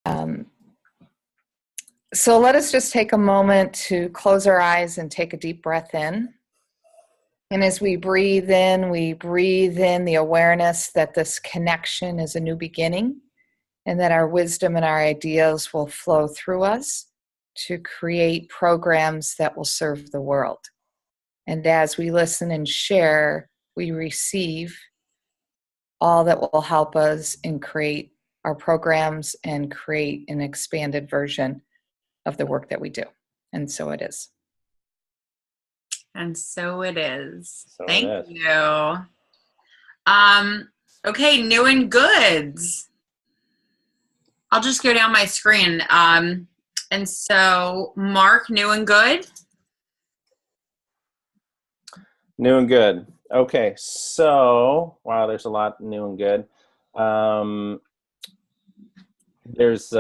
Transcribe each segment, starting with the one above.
Um, so let us just take a moment to close our eyes and take a deep breath in. And as we breathe in the awareness that this connection is a new beginning, and that our wisdom and our ideas will flow through us to create programs that will serve the world. And as we listen and share, we receive all that will help us and create our programs and create an expanded version of the work that we do. And so it is. And so it is. So Thank you. Okay, new and goods. I'll just go down my screen. And so, Mark, new and good? New and good. Okay, so, wow, there's a lot new and good. There's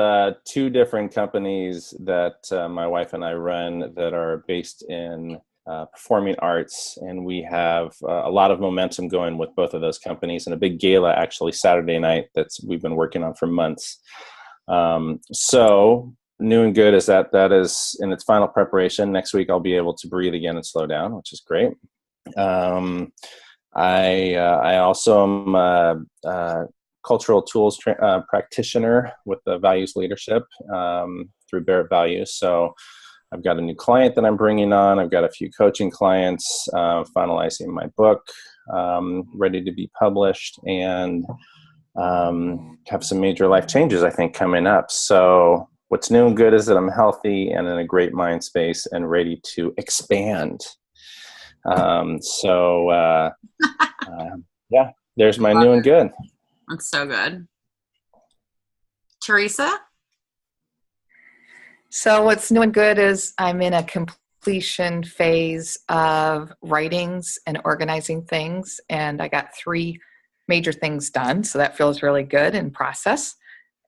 two different companies that my wife and I run that are based in performing arts, and we have a lot of momentum going with both of those companies, and a big gala actually Saturday night we've been working on for months. So new and good is that is in its final preparation. Next week I'll be able to breathe again and slow down, which is great. I also am a cultural tools practitioner with the values leadership through Barrett Values. So I've got a new client that I'm bringing on. I've got a few coaching clients, finalizing my book, ready to be published, and have some major life changes, I think, coming up. So what's new and good is that I'm healthy and in a great mind space and ready to expand. Yeah, there's my new and good. That's so good. Teresa? So what's new and good is I'm in a completion phase of writings and organizing things, and I got 3 major things done, so that feels really good in process.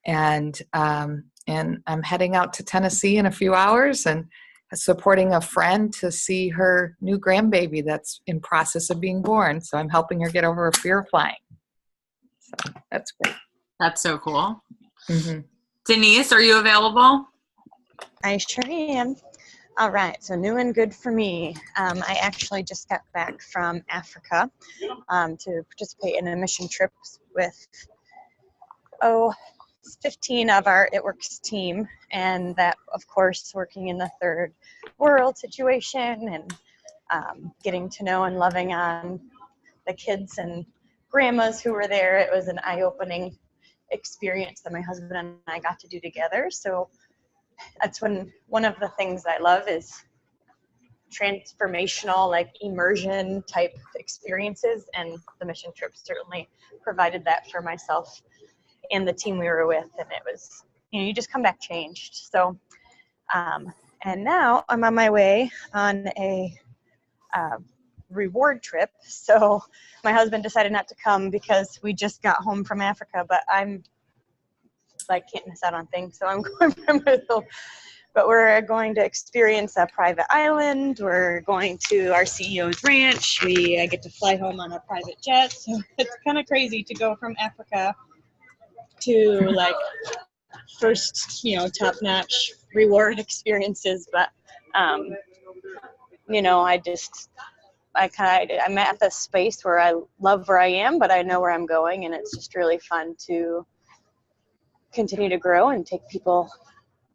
And I'm heading out to Tennessee in a few hours and supporting a friend to see her new grandbaby that's in process of being born. So I'm helping her get over her fear of flying. So that's great. That's so cool. Mm-hmm. Denise, are you available? I sure am. All right, so new and good for me. I actually just got back from Africa to participate in a mission trip with 15 of our It Works team, and that, of course, working in the third world situation and getting to know and loving on the kids and grandmas who were there. It was an eye-opening experience that my husband and I got to do together. So that's one of the things I love is transformational, like immersion type experiences, and the mission trip certainly provided that for myself and the team we were with, and it was, you just come back changed. So and now I'm on my way on a reward trip. So my husband decided not to come because we just got home from Africa, but I'm like, can't miss out on things, so I'm going by myself. But we're going to experience a private island. We're going to our CEO's ranch. I get to fly home on a private jet. So it's kind of crazy to go from Africa to like first, top-notch reward experiences. But, I'm at this space where I love where I am, but I know where I'm going, and it's just really fun to continue to grow and take people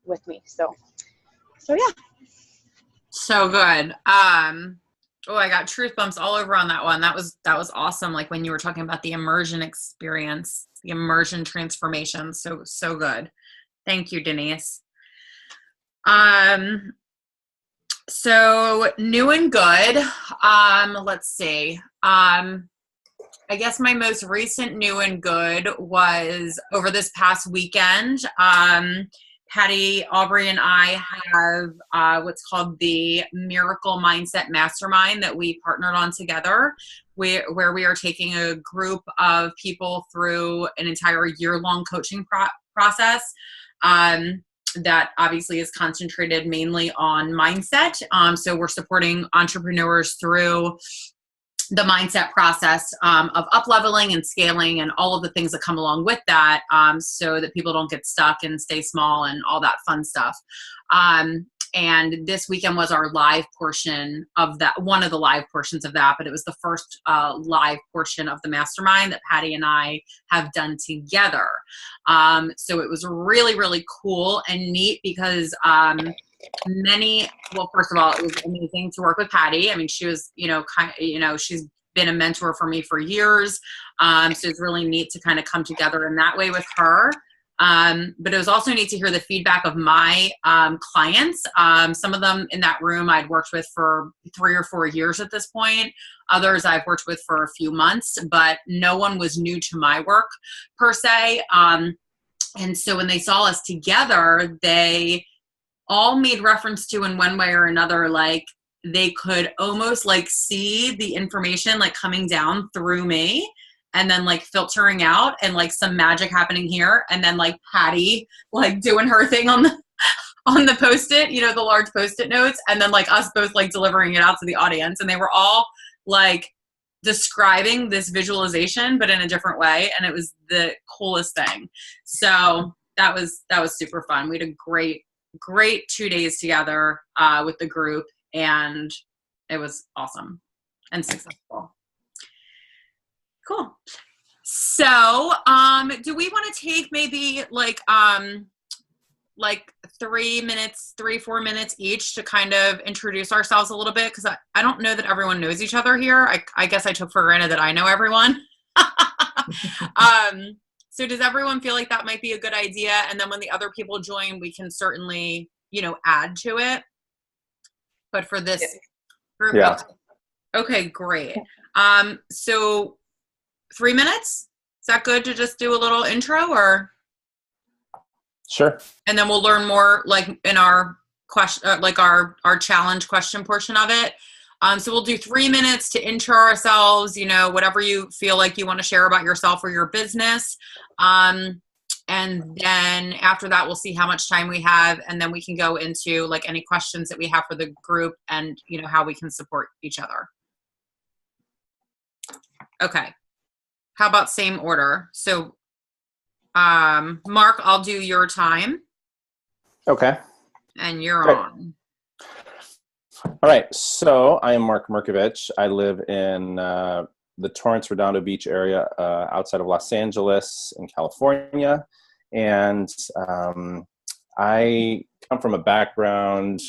with me. So yeah. So good. I got truth bumps all over on that one. That was awesome. Like when you were talking about the immersion experience, the immersion transformation. So good. Thank you, Denise. So new and good. Let's see. I guess my most recent new and good was over this past weekend. Patty, Aubrey, and I have what's called the Miracle Mindset Mastermind that we partnered on together, where we are taking a group of people through an entire year-long coaching process that obviously is concentrated mainly on mindset. So we're supporting entrepreneurs through the mindset process of up leveling and scaling and all of the things that come along with that, so that people don't get stuck and stay small and all that fun stuff. And this weekend was our live portion of that, one of the live portions of that, but it was the first live portion of the mastermind that Patty and I have done together. So it was really, really cool and neat because well, first of all, it was amazing to work with Patty. I mean, she was, she's been a mentor for me for years. So it's really neat to kind of come together in that way with her. But it was also neat to hear the feedback of my clients. Some of them in that room I'd worked with for 3 or 4 years at this point. Others I've worked with for a few months, but no one was new to my work per se. And so when they saw us together, they all made reference to, in one way or another, like they could almost like see the information like coming down through me and then like filtering out, and like some magic happening here, and then like Patty like doing her thing on the Post-it, the large Post-it notes, and then like us both like delivering it out to the audience. And they were all like describing this visualization but in a different way, and it was the coolest thing. So that was super fun. We had a great 2 days together with the group, and it was awesome and successful. Cool. So do we want to take maybe like 3 minutes, 3-4 minutes each to kind of introduce ourselves a little bit? Because I don't know that everyone knows each other here. I guess I took for granted that I know everyone. So does everyone feel like that might be a good idea? And then when the other people join, we can certainly, add to it. But for this group, yeah. Okay, great. So 3 minutes? Is that good to just do a little intro, or? Sure. And then we'll learn more like in our question, like our challenge question portion of it. So we'll do 3 minutes to intro ourselves, whatever you feel like you want to share about yourself or your business. And then after that, we'll see how much time we have. And then we can go into like any questions that we have for the group and, how we can support each other. Okay. How about same order? So, Mark, I'll do your time. Okay. And you're Great. on. All right. So I am Mark Merkovich. I live in the Torrance Redondo Beach area outside of Los Angeles in California. And I come from a background,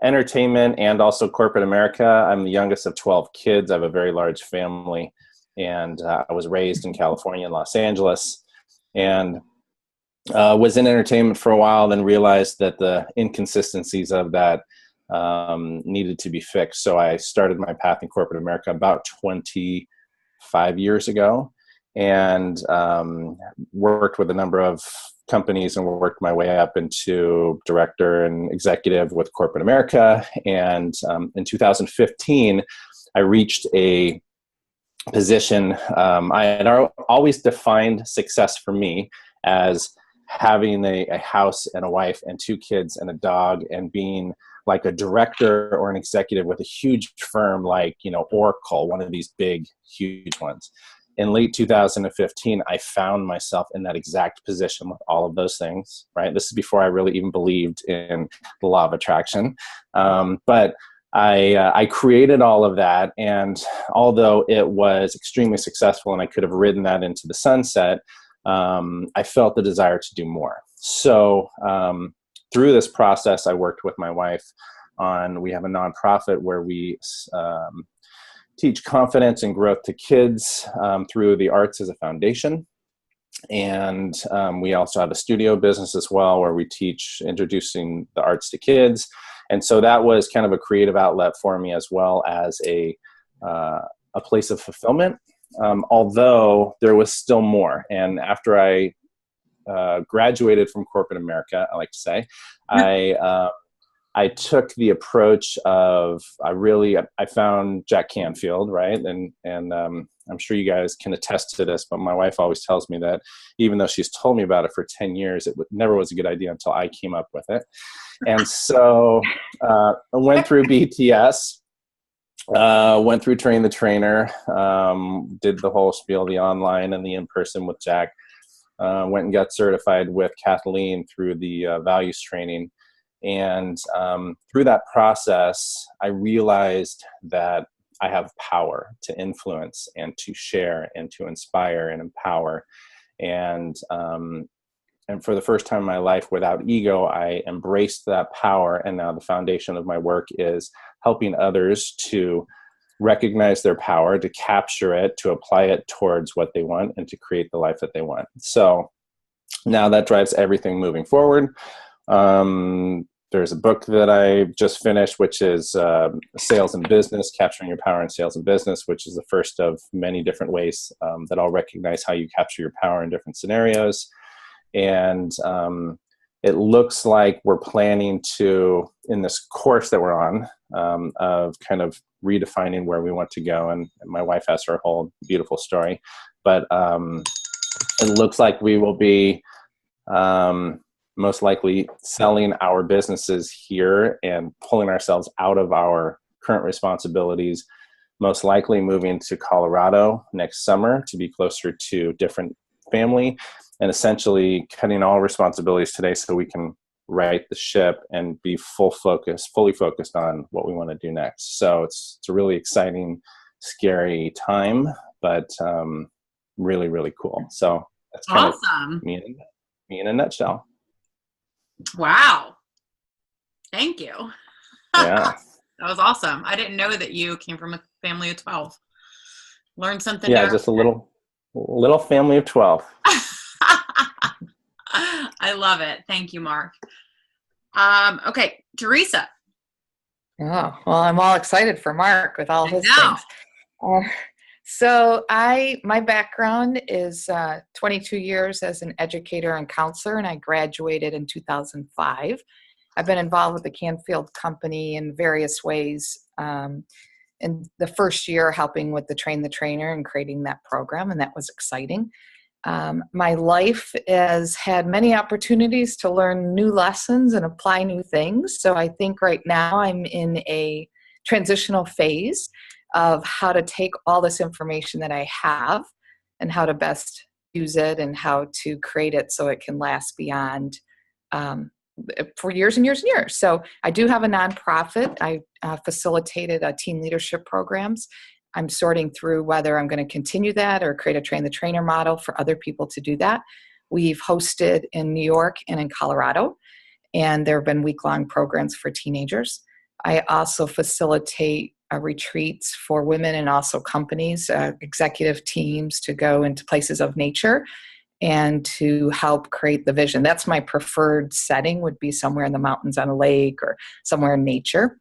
entertainment and also corporate America. I'm the youngest of 12 kids. I have a very large family. And I was raised in California and Los Angeles. And was in entertainment for a while, then realized that the inconsistencies of that needed to be fixed. So I started my path in corporate America about 25 years ago, and worked with a number of companies and worked my way up into director and executive with corporate America. And in 2015, I reached a position. I had always defined success for me as having a house and a wife and 2 kids and a dog, and being like a director or an executive with a huge firm like, Oracle, one of these big, huge ones. In late 2015, I found myself in that exact position with all of those things, right? This is before I really even believed in the law of attraction. But I created all of that, and although it was extremely successful and I could have ridden that into the sunset, I felt the desire to do more. So through this process, I worked with my wife we have a nonprofit where we teach confidence and growth to kids through the arts as a foundation. And we also have a studio business as well, where we teach introducing the arts to kids. And so that was kind of a creative outlet for me, as well as a place of fulfillment. Although there was still more. And after I graduated from corporate America, I like to say, I took the approach of I found Jack Canfield, right? And I'm sure you guys can attest to this, but my wife always tells me that even though she's told me about it for 10 years, it never was a good idea until I came up with it. And so I went through BTS. Went through Train the Trainer, did the whole spiel, the online and the in-person with Jack. Went and got certified with Kathleen through the values training. And through that process, I realized that I have power to influence and to share and to inspire and empower. And for the first time in my life, without ego, I embraced that power. And now the foundation of my work is helping others to recognize their power, to capture it, to apply it towards what they want, and to create the life that they want. So now that drives everything moving forward. There's a book that I just finished, which is Sales and Business, Capturing Your Power in Sales and Business, which is the first of many different ways that I'll recognize how you capture your power in different scenarios. And it looks like we're planning to, in this course that we're on, of kind of redefining where we want to go. And my wife has her whole beautiful story. But it looks like we will be most likely selling our businesses here and pulling ourselves out of our current responsibilities, most likely moving to Colorado next summer to be closer to different family, and essentially cutting all responsibilities today so we can right the ship and be fully focused on what we want to do next. So it's a really exciting, scary time, but really, really cool. So that's kind Awesome. of me in a nutshell. Wow. Thank you. Yeah. That was awesome. I didn't know that you came from a family of 12. Learned something Yeah, new. just a little family of 12. I love it. Thank you, Mark. Okay, Teresa. Oh, well, I'm all excited for Mark with all his things. So my background is 22 years as an educator and counselor, and I graduated in 2005. I've been involved with the Canfield Company in various ways. In the first year, helping with the Train the Trainer and creating that program, and that was exciting. My life has had many opportunities to learn new lessons and apply new things. So I think right now I'm in a transitional phase of how to take all this information that I have and how to best use it and how to create it so it can last beyond for years and years and years. So I do have a nonprofit. I facilitated teen leadership programs. I'm sorting through whether I'm going to continue that or create a Train the Trainer model for other people to do that. We've hosted in New York and in Colorado, and there have been week-long programs for teenagers. I also facilitate retreats for women and also companies, executive teams to go into places of nature and to help create the vision. That's my preferred setting, would be somewhere in the mountains on a lake or somewhere in nature.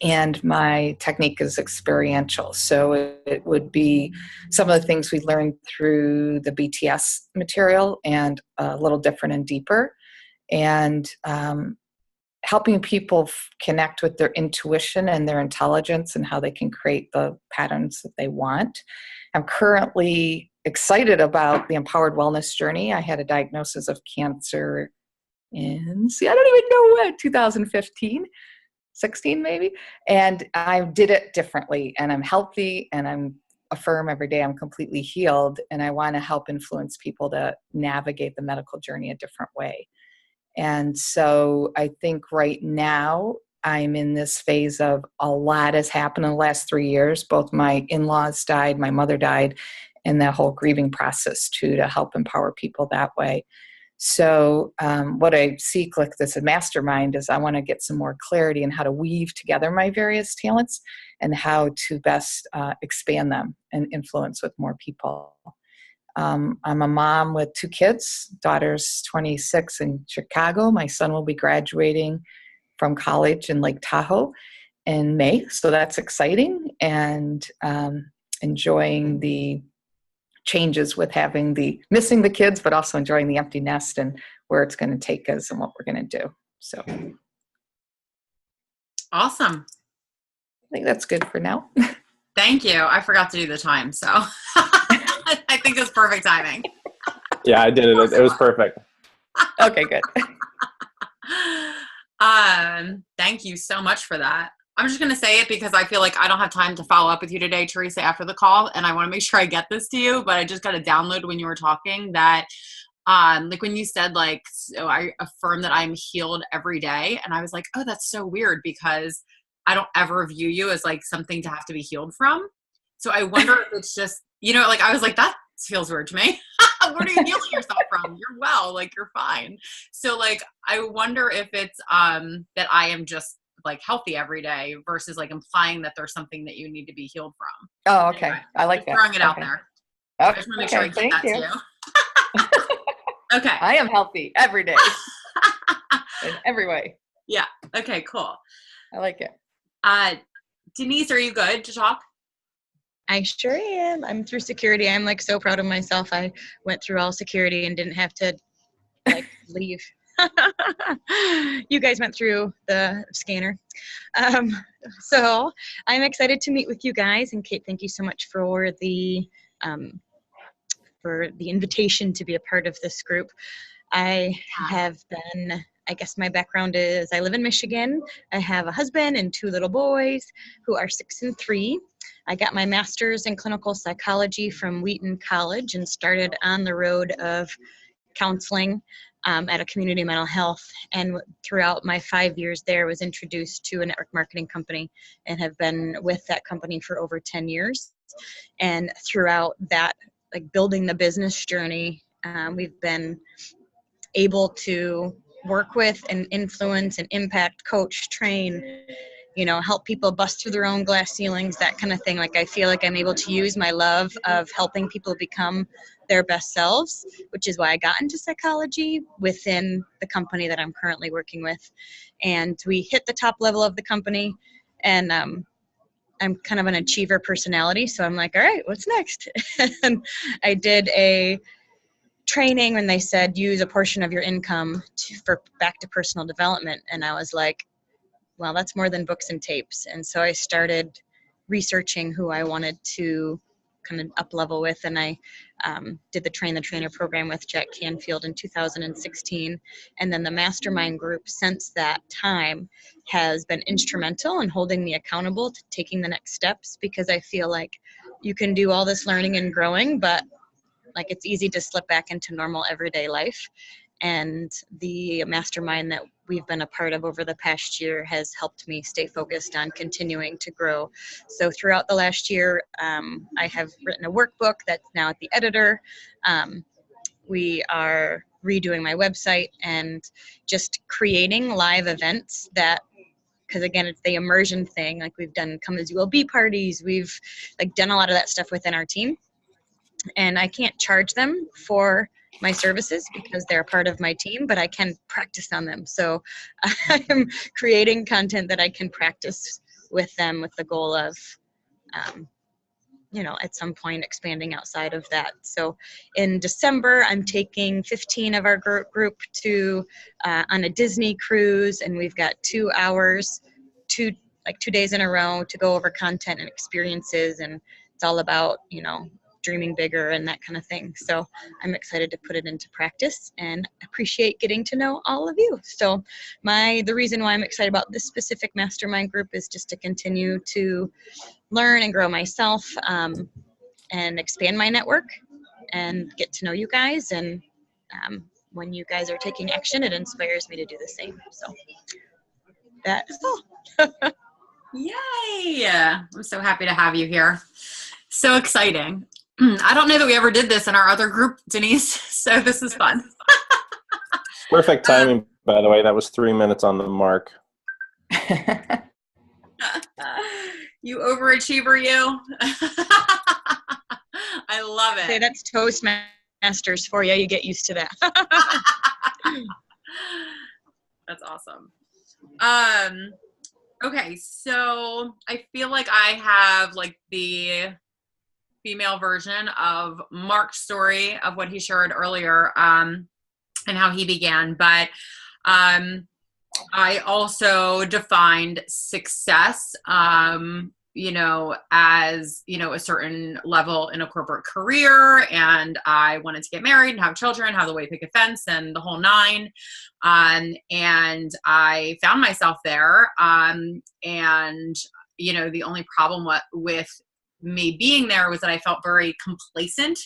And my technique is experiential. So it would be some of the things we learned through the BTS material and a little different and deeper. And helping people connect with their intuition and their intelligence and how they can create the patterns that they want. I'm currently excited about the Empowered Wellness Journey. I had a diagnosis of cancer in, I don't even know what, 2015. 16 maybe, and I did it differently, and I'm healthy, and I'm affirm every day I'm completely healed, and I want to help influence people to navigate the medical journey a different way. And so I think right now I'm in this phase of a lot has happened in the last 3 years. Both my in-laws died, my mother died, and that whole grieving process too, to help empower people that way. So what I seek like this at Mastermind is I want to get some more clarity in how to weave together my various talents and how to best expand them and influence with more people. I'm a mom with 2 kids. Daughter's 26 in Chicago. My son will be graduating from college in Lake Tahoe in May. So that's exciting, and enjoying the changes with having missing the kids, but also enjoying the empty nest and where it's going to take us and what we're going to do. So awesome. I think that's good for now. Thank you. I forgot to do the time, so I think it's perfect timing. Yeah, I did it. It was perfect. Okay, good. Thank you so much for that. I'm just going to say it because I feel like I don't have time to follow up with you today, Teresa, after the call. And I want to make sure I get this to you, but I just got a download when you were talking that, like when you said like, so I affirm that I'm healed every day. And I was like, oh, that's so weird because I don't ever view you as like something to have to be healed from. So I wonder if it's just, like I was like, that feels weird to me. What are you healing yourself from? You're well, like you're fine. So like, I wonder if it's, that I am just like healthy every day versus like implying that there's something that you need to be healed from. Oh, okay. Anyway, I like just that. throwing it out Okay. there. So I just want to make sure I Okay, get that thank to you. Okay. I am healthy every day in every way. Yeah. Okay, cool. I like it. Denise, are you good to talk? I sure am. I'm through security. I'm like so proud of myself. I went through all security and didn't have to like leave. You guys went through the scanner. So I'm excited to meet with you guys. And Kate, thank you so much for the invitation to be a part of this group. I have been, I guess my background is I live in Michigan. I have a husband and 2 little boys who are 6 and 3. I got my master's in clinical psychology from Wheaton College and started on the road of counseling at a community mental health. And throughout my 5 years there, was introduced to a network marketing company and have been with that company for over 10 years. And throughout that, like building the business journey, we've been able to work with and influence and impact, coach, train, help people bust through their own glass ceilings, that kind of thing. Like I feel like I'm able to use my love of helping people become their best selves, which is why I got into psychology within the company that I'm currently working with. And we hit the top level of the company, and I'm kind of an achiever personality. So I'm like, all right, what's next? And I did a training when they said use a portion of your income for back to personal development. And I was like, well, that's more than books and tapes. And so I started researching who I wanted to kind of up level with. And I did the Train the Trainer program with Jack Canfield in 2016. And then the Mastermind group since that time has been instrumental in holding me accountable to taking the next steps, because I feel like you can do all this learning and growing, but like it's easy to slip back into normal everyday life. And the mastermind that we've been a part of over the past year has helped me stay focused on continuing to grow. So throughout the last year, I have written a workbook that's now at the editor. We are redoing my website and just creating live events that, because again, it's the immersion thing. Like we've done come as you will be parties. We've like done a lot of that stuff within our team. And I can't charge them for my services because they're part of my team, but I can practice on them. So I'm creating content that I can practice with them with the goal of, at some point expanding outside of that. So in December, I'm taking 15 of our group to on a Disney cruise, and we've got 2 hours, 2 days in a row to go over content and experiences. And it's all about, dreaming bigger and that kind of thing. So I'm excited to put it into practice and appreciate getting to know all of you. So the reason why I'm excited about this specific mastermind group is just to continue to learn and grow myself, and expand my network and get to know you guys. And when you guys are taking action, it inspires me to do the same. So that is all. Yay! I'm so happy to have you here. So exciting. I don't know that we ever did this in our other group, Denise, so this is fun. Perfect timing, by the way. That was 3 minutes on the mark. You overachiever, you. I love it. Hey, that's Toastmasters for you. You get used to that. That's awesome. Okay, so I feel like I have like the female version of Mark's story of what he shared earlier, and how he began. But I also defined success as, a certain level in a corporate career, and I wanted to get married and have children, have the white picket fence and the whole nine. And I found myself there. And, the only problem with me being there was that I felt very complacent.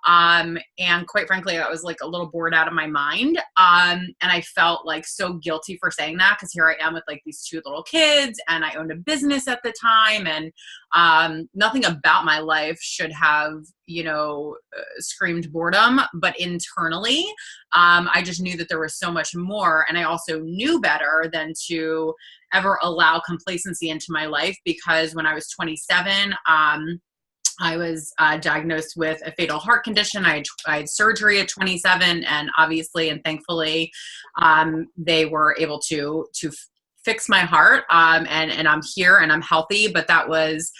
And quite frankly, I was like a little bored out of my mind. And I felt like so guilty for saying that, because here I am with like these two little kids, and I owned a business at the time, and nothing about my life should have, screamed boredom. But internally, I just knew that there was so much more. And I also knew better than to ever allow complacency into my life, because when I was 27, I was diagnosed with a fatal heart condition. I had surgery at 27, and obviously and thankfully, they were able to fix my heart, and I'm here and I'm healthy. But that was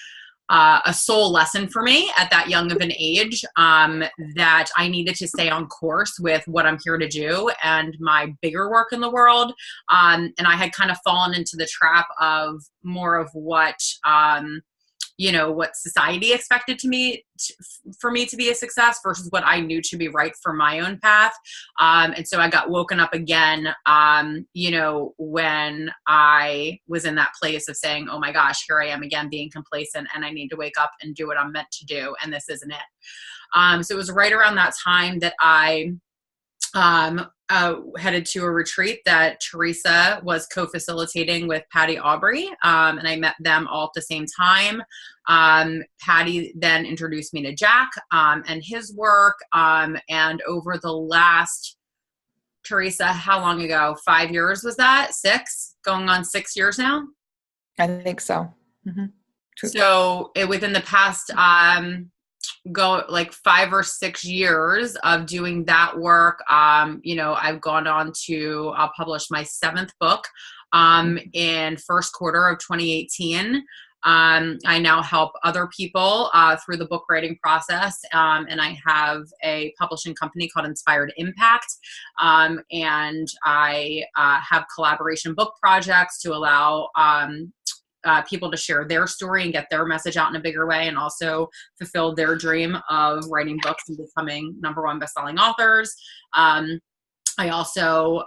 a soul lesson for me at that young of an age, that I needed to stay on course with what I'm here to do and my bigger work in the world. And I had kind of fallen into the trap of more of what society expected for me to be a success versus what I knew to be right for my own path. And so I got woken up again, when I was in that place of saying, oh my gosh, here I am again being complacent, and I need to wake up and do what I'm meant to do. And this isn't it. So it was right around that time that I headed to a retreat that Teresa was co-facilitating with Patty Aubrey. And I met them all at the same time. Patty then introduced me to Jack, and his work. And over the last, Teresa, how long ago? 5 years was that? 6? Going on 6 years now? I think so. Mm-hmm. So within the past, go like 5 or 6 years of doing that work. I've gone on to publish my 7th book in first quarter of 2018. I now help other people through the book writing process, and I have a publishing company called Inspired Impact, and I have collaboration book projects to allow people to share their story and get their message out in a bigger way, and also fulfill their dream of writing books and becoming #1 bestselling authors. I also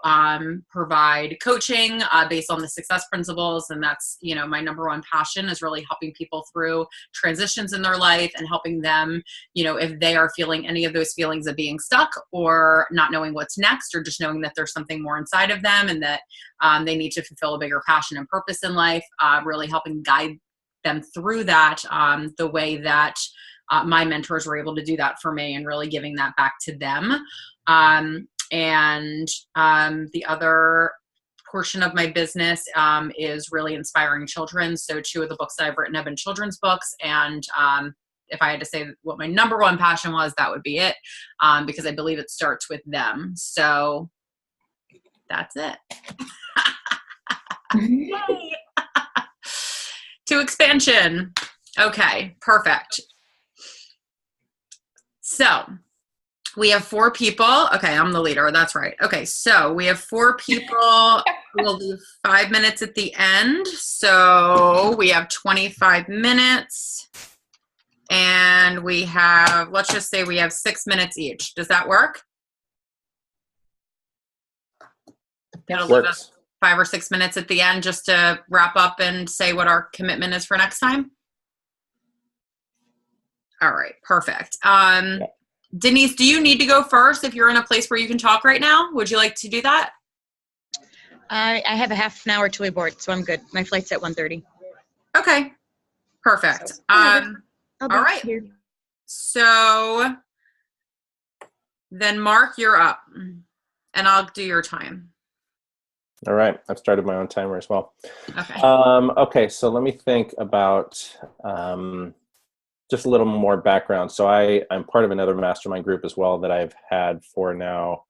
provide coaching based on the success principles, and that's, my #1 passion is really helping people through transitions in their life and helping them, if they are feeling any of those feelings of being stuck or not knowing what's next, or just knowing that there's something more inside of them and that they need to fulfill a bigger passion and purpose in life, really helping guide them through that the way that my mentors were able to do that for me, and really giving that back to them. And the other portion of my business is really inspiring children. So 2 of the books that I've written have been children's books. And if I had to say what my #1 passion was, that would be it, because I believe it starts with them. So that's it. Yay. To expansion. Okay, perfect. So we have 4 people. Okay, I'm the leader. That's right. Okay, so we have 4 people. We'll leave 5 minutes at the end. So we have 25 minutes. And we have, let's just say we have 6 minutes each. Does that work? It'll leave us 5 or 6 minutes at the end just to wrap up and say what our commitment is for next time. All right, perfect. Denise, do you need to go first if you're in a place where you can talk right now? Would you like to do that? I have a half an hour till we board, so I'm good. My flight's at 1:30. Okay, perfect. All right. Here. So then Mark, you're up, and I'll do your time. All right. I've started my own timer as well. Okay. Okay. So let me think about just a little more background. So I'm part of another mastermind group as well that I've had for now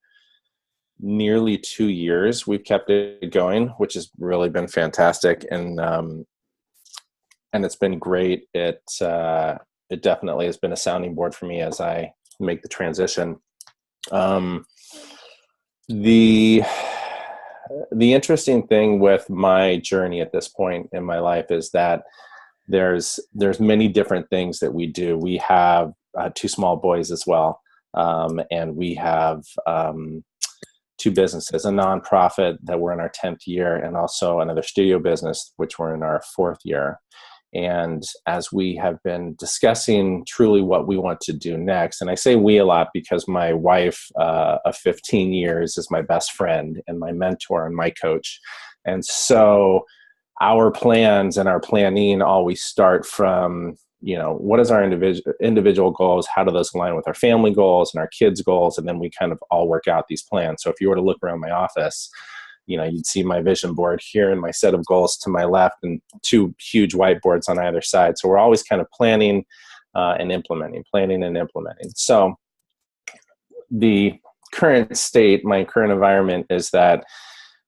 nearly 2 years. We've kept it going, which has really been fantastic. And it's been great. It definitely has been a sounding board for me as I make the transition. The interesting thing with my journey at this point in my life is that there's many different things that we do. We have 2 small boys as well. And we have 2 businesses, a nonprofit that we're in our 10th year, and also another studio business, which we're in our 4th year. And as we have been discussing truly what we want to do next, and I say we a lot because my wife of 15 years is my best friend and my mentor and my coach. And so our plans and our planning always start from, what is our individual goals? How do those align with our family goals and our kids' goals? And then we kind of all work out these plans. So if you were to look around my office, you'd see my vision board here and my set of goals to my left and 2 huge whiteboards on either side. So we're always kind of planning and implementing. So the current state, my current environment is that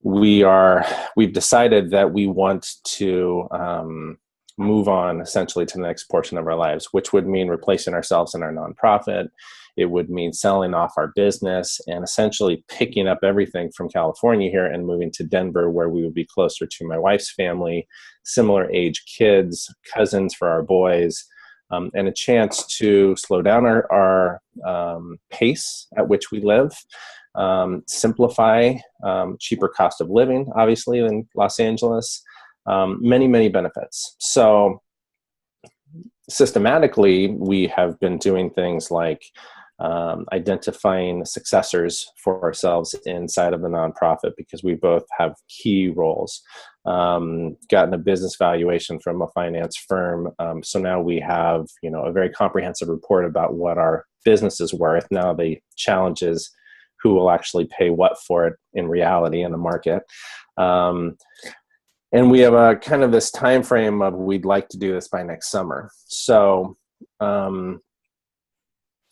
we've decided that we want to move on essentially to the next portion of our lives, which would mean replacing ourselves in our nonprofit. It would mean selling off our business and essentially picking up everything from California here and moving to Denver, where we would be closer to my wife's family, similar age kids, cousins for our boys, and a chance to slow down our pace at which we live, simplify, cheaper cost of living, obviously, in Los Angeles, many, many benefits. So systematically, we have been doing things like identifying successors for ourselves inside of the nonprofit, because we both have key roles. Gotten a business valuation from a finance firm. So now we have, a very comprehensive report about what our business is worth. Now the challenge is who will actually pay what for it in reality in the market. And we have a kind of this time frame of we'd like to do this by next summer. So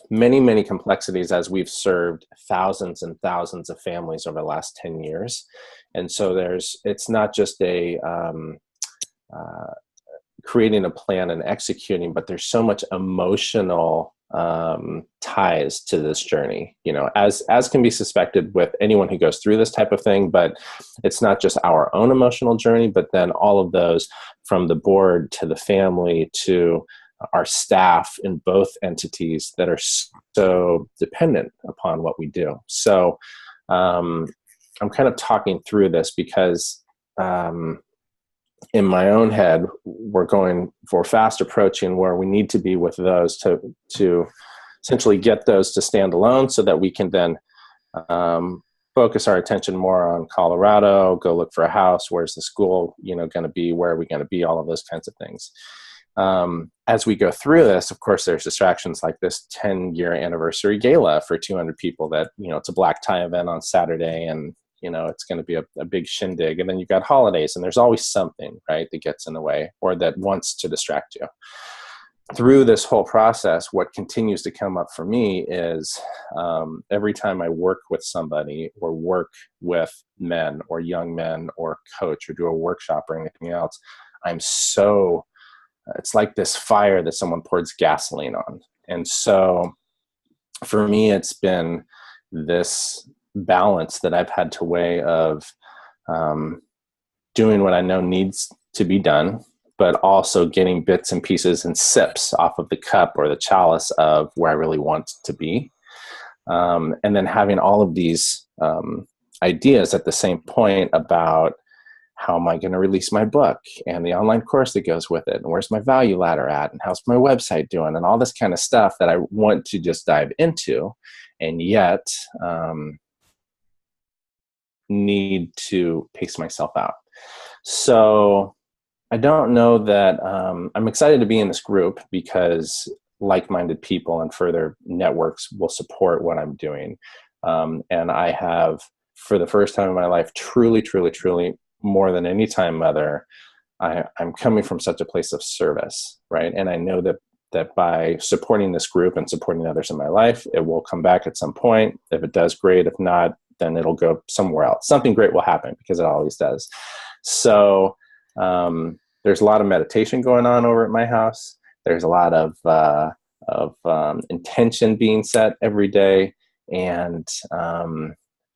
many, many complexities as we've served thousands and thousands of families over the last 10 years. And so it's not just creating a plan and executing, but there's so much emotional ties to this journey, as can be suspected with anyone who goes through this type of thing. But it's not just our own emotional journey, but then all of those from the board to the family to our staff in both entities that are so dependent upon what we do. So I'm kind of talking through this because in my own head, we're fast approaching where we need to be with those to essentially get those to stand alone, so that we can then focus our attention more on Colorado, go look for a house, where's the school, going to be, where are we going to be, all of those kinds of things. As we go through this, of course, there's distractions like this 10-year anniversary gala for 200 people that, it's a black tie event on Saturday, and it's going to be a big shindig. And then you've got holidays, and there's always something, right, that gets in the way or that wants to distract you. Through this whole process, what continues to come up for me is every time I work with somebody or work with men or young men or coach or do a workshop or anything else, it's like this fire that someone pours gasoline on. And so for me, it's been this balance that I've had to weigh of doing what I know needs to be done, but also getting bits and pieces and sips off of the cup or the chalice of where I really want to be. And then having all of these ideas at the same point about how am I going to release my book and the online course that goes with it, and where's my value ladder at, and how's my website doing, and all this kind of stuff that I want to just dive into, and yet need to pace myself out. So I don't know that I'm excited to be in this group because like-minded people and further networks will support what I'm doing. And I have, for the first time in my life, truly, truly, truly, more than any time other, I'm coming from such a place of service, right? And I know that by supporting this group and supporting others in my life, it will come back at some point. If it does, great. If not, then it'll go somewhere else. Something great will happen, because it always does. So there's a lot of meditation going on over at my house. There's a lot of intention being set every day. And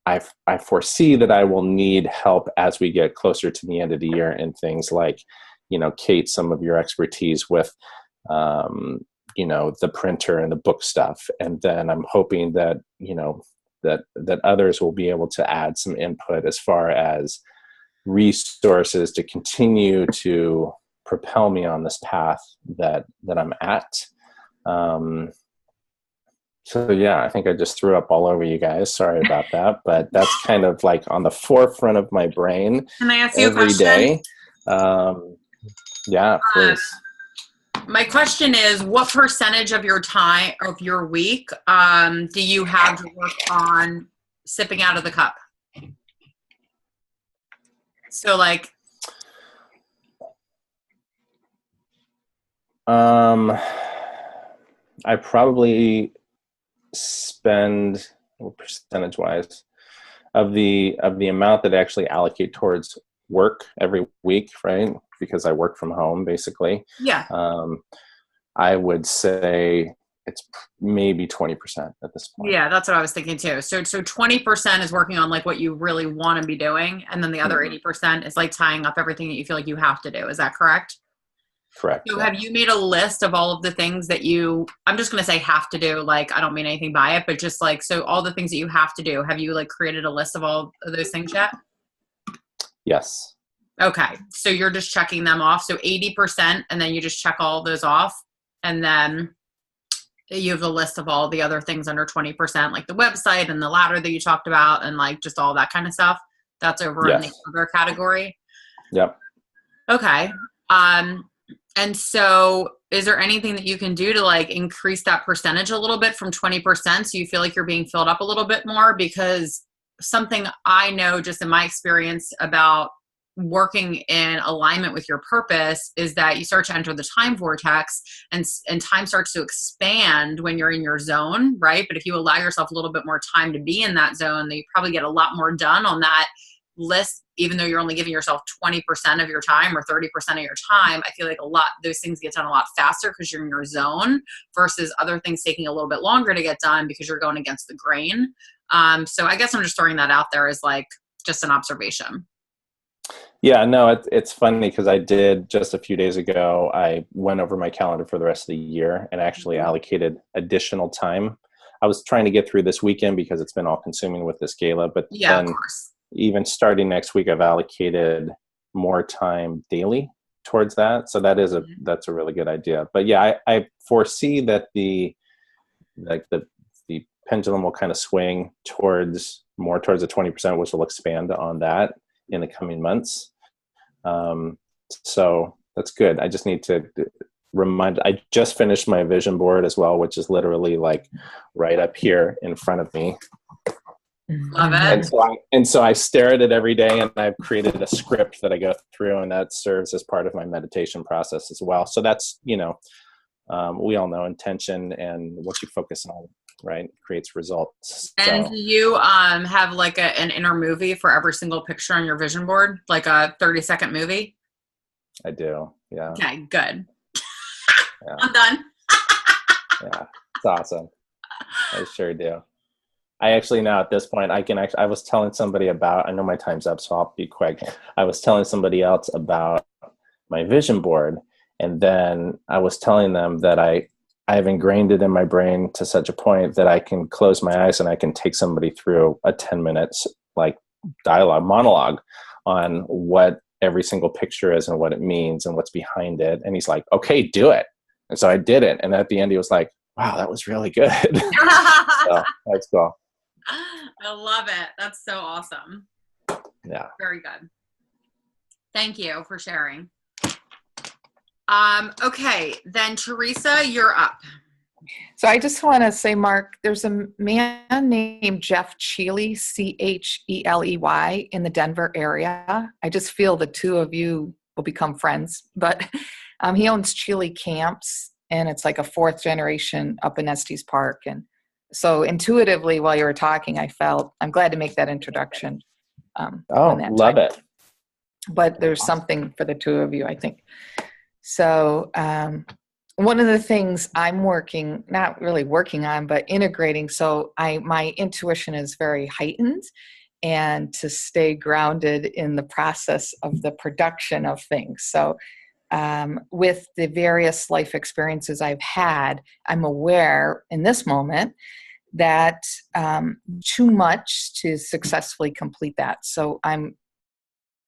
I foresee that I will need help as we get closer to the end of the year in things like, Kate, some of your expertise with, the printer and the book stuff. And then I'm hoping that, that others will be able to add some input as far as resources to continue to propel me on this path that I'm at. So yeah, I think I just threw up all over you guys. Sorry about that, but that's kind of like on the forefront of my brain. Can I ask you a every question? day. Yeah, please. My question is, what percentage of your time, of your week, do you have to work on sipping out of the cup? So like, I probably spend, percentage wise, of the amount that I actually allocate towards work every week, right? Because I work from home basically. yeah. I would say it's maybe 20% at this point. Yeah, that's what I was thinking too. So 20% is working on like what you really want to be doing. And then the other 80% is like tying up everything that you feel like you have to do. Is that correct? Correct. So yeah. have you made a list of all of the things that I'm just going to say have to do, like, I don't mean anything by it, but just like, so all the things that you have to do, have you like created a list of all of those things yet? Yes. Okay. So you're just checking them off. So 80%, and then you just check all of those off. And then you have a list of all the other things under 20%, like the website and the ladder that you talked about and like just all that kind of stuff. That's over in the other category. Yep. Okay. And so is there anything that you can do to like increase that percentage a little bit from 20% so you feel like you're being filled up a little bit more? Because something I know just in my experience about working in alignment with your purpose is that you start to enter the time vortex and time starts to expand when you're in your zone, right? But if you allow yourself a little bit more time to be in that zone, then you probably get a lot more done on that list, even though you're only giving yourself 20% of your time or 30% of your time. I feel like those things get done a lot faster because you're in your zone versus other things taking a little bit longer to get done because you're going against the grain. So I guess I'm just throwing that out there as like just an observation. Yeah, no, it's funny because I did just a few days ago, I went over my calendar for the rest of the year and actually allocated additional time. I was trying to get through this weekend because it's been all consuming with this gala, but Yeah, then of course. even starting next week, I've allocated more time daily towards that. So that's a really good idea. But yeah, I foresee that the pendulum will kind of swing towards the 20%, which will expand on that in the coming months. So that's good. I just need to I just finished my vision board as well, which is literally like right up here in front of me. Love it. And so I stare at it every day, and I've created a script that I go through, and that serves as part of my meditation process as well. So that's, we all know intention and what you focus on, right, creates results. And do you have like an inner movie for every single picture on your vision board, like a 30-second movie? I do. Yeah. Okay, good. Yeah. I'm done. Yeah, it's awesome. I sure do. I actually now at this point, I was telling somebody about, I know my time's up, so I'll be quick. I was telling somebody else about my vision board, and then I was telling them that I've ingrained it in my brain to such a point that I can close my eyes and I can take somebody through a 10 minutes like monologue on what every single picture is and what it means and what's behind it. And he's like, okay, do it. And so I did it. And at the end, he was like, wow, that was really good. So that's cool. I love it. That's so awesome. Yeah. Very good. Thank you for sharing. Okay, then Teresa, you're up. So I just want to say, Mark, there's a man named Jeff Cheeley, Cheley, in the Denver area. I just feel the two of you will become friends. But he owns Cheeley Camps, and it's like a fourth generation up in Estes Park. And so intuitively, while you were talking, I felt I'm glad to make that introduction. Love it. But there's something for the two of you, I think. So one of the things I'm not really working on, but integrating. So my intuition is very heightened, and to stay grounded in the process of the production of things. So with the various life experiences I've had, I'm aware in this moment that too much to successfully complete that. So I'm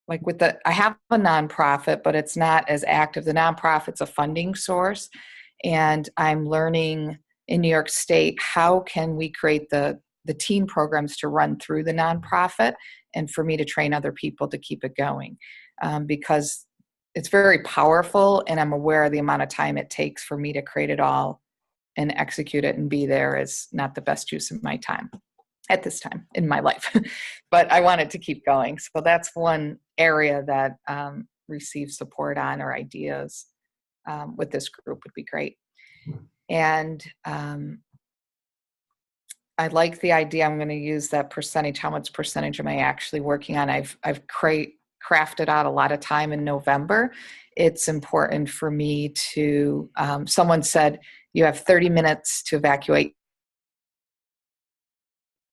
like I have a nonprofit, but it's not as active. The nonprofit's a funding source, and I'm learning in New York State, how can we create the teen programs to run through the nonprofit, and for me to train other people to keep it going, because it's very powerful, and I'm aware of the amount of time it takes for me to create it all and execute it and be there is not the best use of my time at this time in my life. But I wanted to keep going. So that's one area that receives support on, or ideas with this group would be great. And I like the idea. I'm going to use that percentage. How much percentage am I actually working on? I've crafted out a lot of time in November. It's important for me to, someone said, you have 30 minutes to evacuate.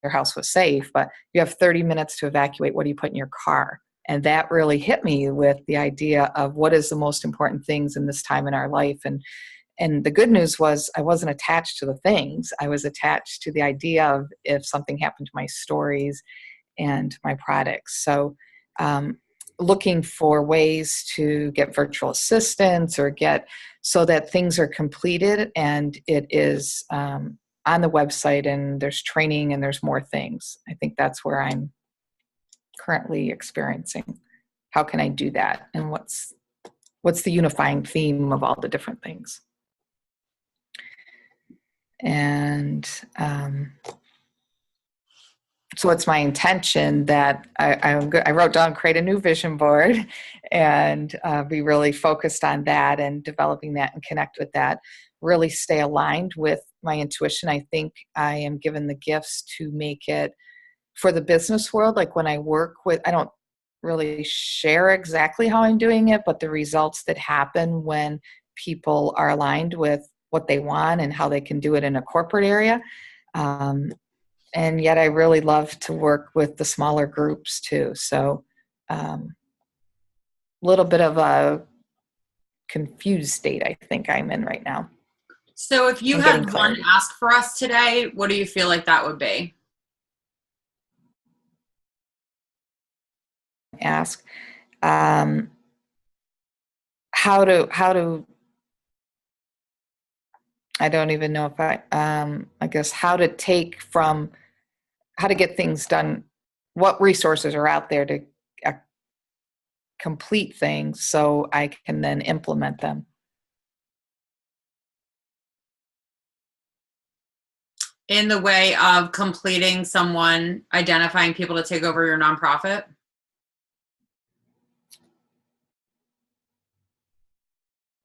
Your house was safe, but you have 30 minutes to evacuate. What do you put in your car? And that really hit me with the idea of what is the most important things in this time in our life. And the good news was I wasn't attached to the things. I was attached to the idea of if something happened to my stories and my products. So looking for ways to get virtual assistants or so that things are completed and it is on the website and there's training and there's more things. I think that's where I'm currently experiencing. How can I do that? And what's the unifying theme of all the different things? And so it's my intention that I wrote down, create a new vision board and be really focused on that and developing that and connect with that, really stay aligned with my intuition. I think I am given the gifts to make it for the business world. Like when I work with, I don't really share exactly how I'm doing it, but the results that happen when people are aligned with what they want and how they can do it in a corporate area. And yet I really love to work with the smaller groups too. So a little bit of a confused state I think I'm in right now. So if you had one ask for us today, what do you feel like that would be? Ask how to I don't even know if I guess how to get things done, what resources are out there to complete things so I can then implement them. In the way of completing someone, identifying people to take over your nonprofit?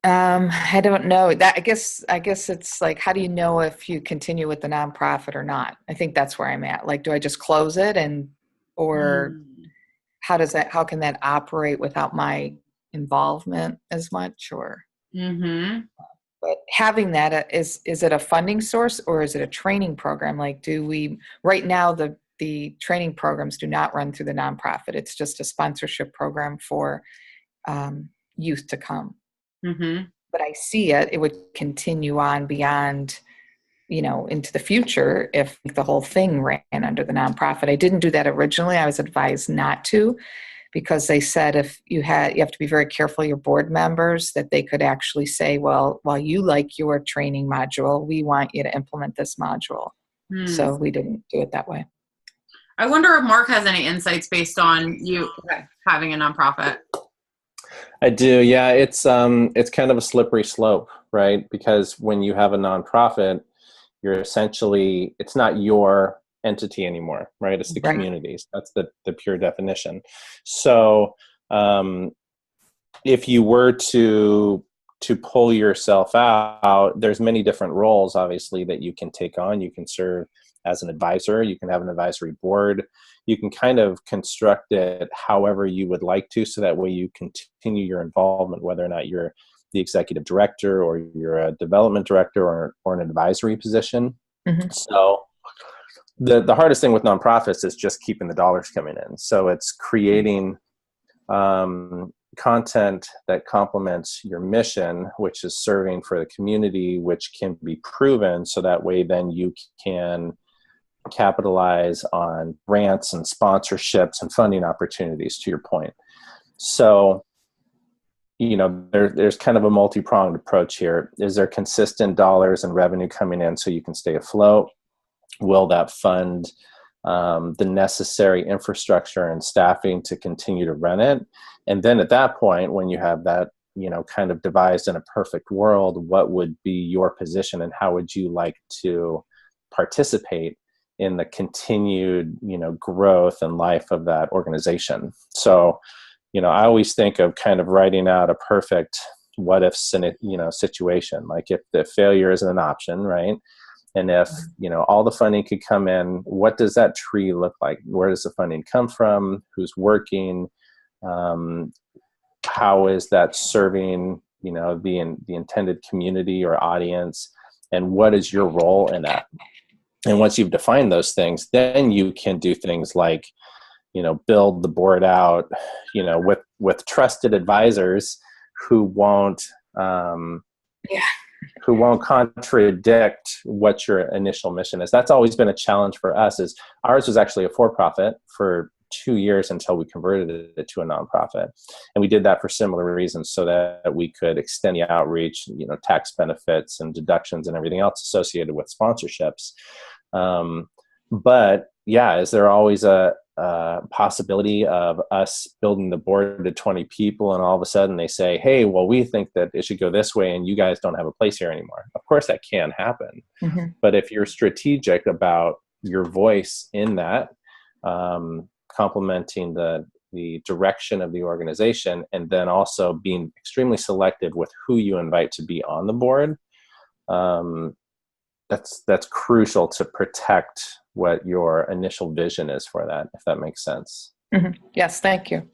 I don't know that. I guess it's like, how do you know if you continue with the nonprofit or not? I think that's where I'm at. Like, do I just close it or how can that operate without my involvement as much but having that is it a funding source or is it a training program? Like, right now the training programs do not run through the nonprofit. It's just a sponsorship program for youth to come. Mm-hmm. But I see it would continue on beyond, into the future if the whole thing ran under the nonprofit. I didn't do that originally. I was advised not to, because they said you have to be very careful, your board members, that they could actually say, well, while you like your training module, we want you to implement this module. So we didn't do it that way. I wonder if Mark has any insights based on you having a nonprofit. I do. Yeah. It's kind of a slippery slope, right? Because when you have a nonprofit, you're essentially, it's not your entity anymore, right? It's the community's. That's the pure definition. So if you were to pull yourself out, there's many different roles, obviously, that you can take on. You can serve as an advisor. You can have an advisory board. You can kind of construct it however you would like to, so that way you continue your involvement, whether or not you're the executive director or you're a development director or an advisory position. Mm-hmm. So the hardest thing with nonprofits is just keeping the dollars coming in. So it's creating content that complements your mission, which is serving for the community, which can be proven, so that way then you can capitalize on grants and sponsorships and funding opportunities, to your point. So, there's kind of a multi-pronged approach here. Is there consistent dollars and revenue coming in so you can stay afloat? Will that fund the necessary infrastructure and staffing to continue to run it? And then at that point, when you have that, kind of devised in a perfect world, what would be your position and how would you like to participate in the continued, growth and life of that organization? So, I always think of kind of writing out a perfect what if, situation. Like if the failure isn't an option, right? And if, all the funding could come in, what does that tree look like? Where does the funding come from? Who's working? How is that serving, the intended community or audience? And what is your role in that? And once you've defined those things, then you can do things like, build the board out, with trusted advisors who won't, who won't contradict what your initial mission is. That's always been a challenge for us. Is ours was actually a for-profit for 2 years until we converted it to a nonprofit. And we did that for similar reasons, so that we could extend the outreach, tax benefits and deductions and everything else associated with sponsorships. But yeah, is there always a possibility of us building the board to 20 people and all of a sudden they say, hey, well, we think that it should go this way and you guys don't have a place here anymore? Of course that can happen. Mm-hmm. But if you're strategic about your voice in that, complementing the direction of the organization, and then also being extremely selective with who you invite to be on the board, that's crucial to protect what your initial vision is for that, if that makes sense. Mm-hmm. Yes, thank you.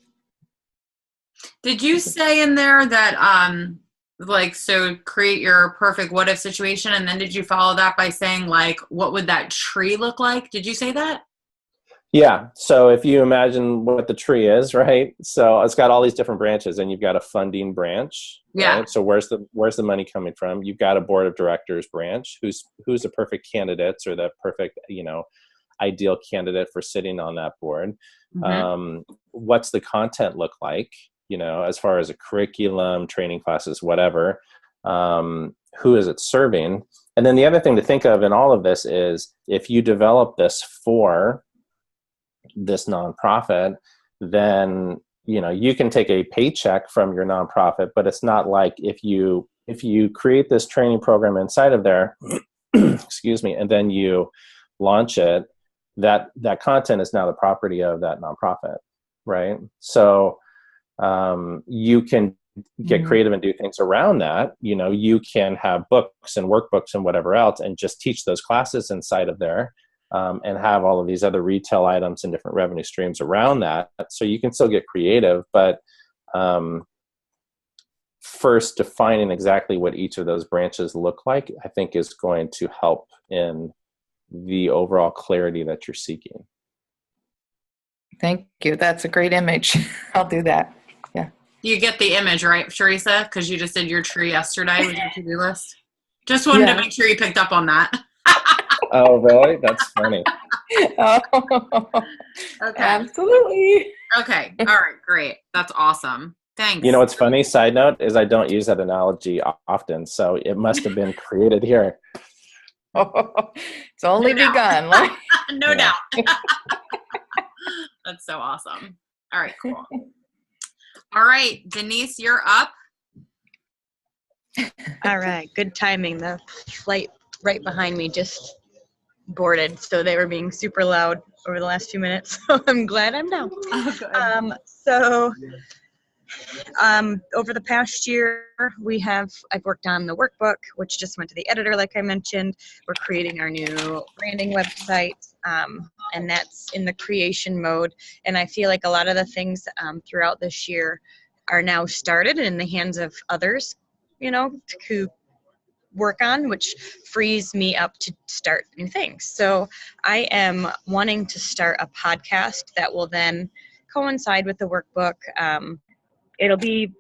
Did you say in there that, so create your perfect what if situation, and then did you follow that by saying, what would that tree look like? Did you say that? Yeah. So if you imagine what the tree is, right? So it's got all these different branches, and you've got a funding branch. Yeah. Right? So where's the money coming from? You've got a board of directors branch. Who's the perfect candidates or the perfect, ideal candidate for sitting on that board? Mm-hmm. What's the content look like? As far as a curriculum, training classes, whatever. Who is it serving? And then the other thing to think of in all of this is, if you develop this for this nonprofit, then you can take a paycheck from your nonprofit, but it's not like if you create this training program inside of there, excuse me, and then you launch it, that content is now the property of that nonprofit, right? So you can get creative and do things around that. You can have books and workbooks and whatever else, and just teach those classes inside of there. And have all of these other retail items and different revenue streams around that. So you can still get creative, but first defining exactly what each of those branches look like, I think is going to help in the overall clarity that you're seeking. Thank you. That's a great image. I'll do that. Yeah. You get the image, right, Teresa? Because you just did your tree yesterday with your to-do list. Just wanted to make sure you picked up on that. Oh, really? That's funny. Okay. Absolutely. Okay. All right. Great. That's awesome. Thanks. What's funny, side note, is I don't use that analogy often, so it must have been created here. It's only begun. No doubt. That's so awesome. All right, cool. All right, Denise, you're up. All right. Good timing. The flight right behind me just boarded, so they were being super loud over the last few minutes, so I'm glad I'm down. Over the past year I've worked on the workbook, which just went to the editor, like I mentioned. We're creating our new branding website, and that's in the creation mode, and I feel like a lot of the things throughout this year are now started in the hands of others, who work on, which frees me up to start new things. So I am wanting to start a podcast that will then coincide with the workbook. it'll be,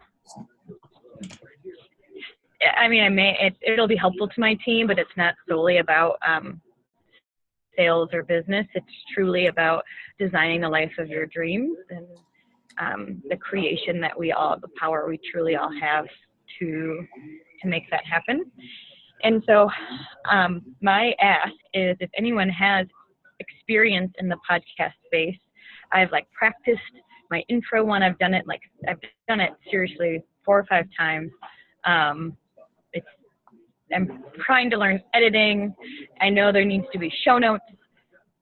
I mean, it'll be helpful to my team, but it's not solely about sales or business. It's truly about designing the life of your dreams and the creation that the power we truly all have to make that happen. And so my ask is, if anyone has experience in the podcast space, I've practiced my intro one. I've done it seriously 4 or 5 times. I'm trying to learn editing. I know there needs to be show notes.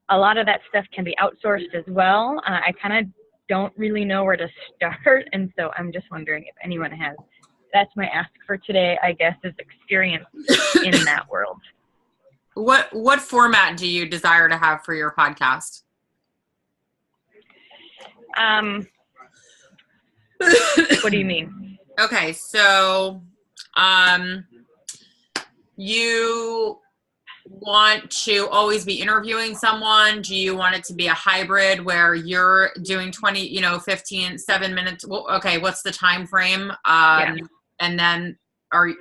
A lot of that stuff can be outsourced as well. I kind of don't really know where to start, and so I'm just wondering if anyone has. That's my ask for today, I guess, is experience in that world. What format do you desire to have for your podcast? What do you mean? Okay, so you want to always be interviewing someone? Do you want it to be a hybrid where you're doing 15, 7 minutes? Well, okay, what's the time frame? Yeah. And then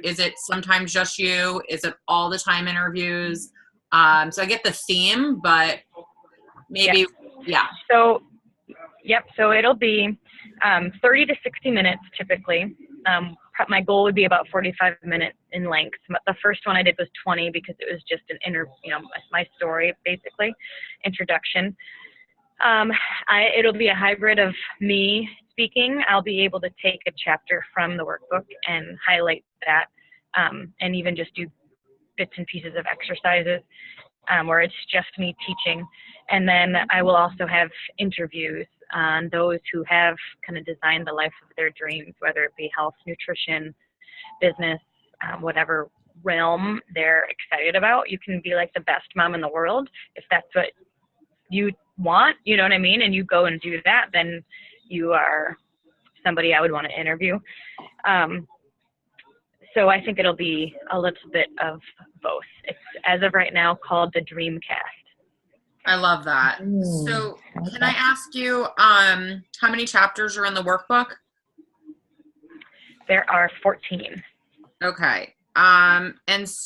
is it sometimes just you? Is it all the time interviews? So I get the theme, but maybe, yeah. So, yep. So it'll be 30 to 60 minutes typically. My goal would be about 45 minutes in length. The first one I did was 20 because it was just my story, basically, introduction. It'll be a hybrid of me speaking. I'll be able to take a chapter from the workbook and highlight that, and even just do bits and pieces of exercises where it's just me teaching. And then I will also have interviews on those who have kind of designed the life of their dreams, whether it be health, nutrition, business, whatever realm they're excited about. You can be like the best mom in the world. If that's what you want, you know what I mean, and you go and do that, then you are somebody I would want to interview. So I think it'll be a little bit of both. It's, as of right now, called the Dreamcast. I love that. So can I ask you how many chapters are in the workbook? There are 14. Okay. And can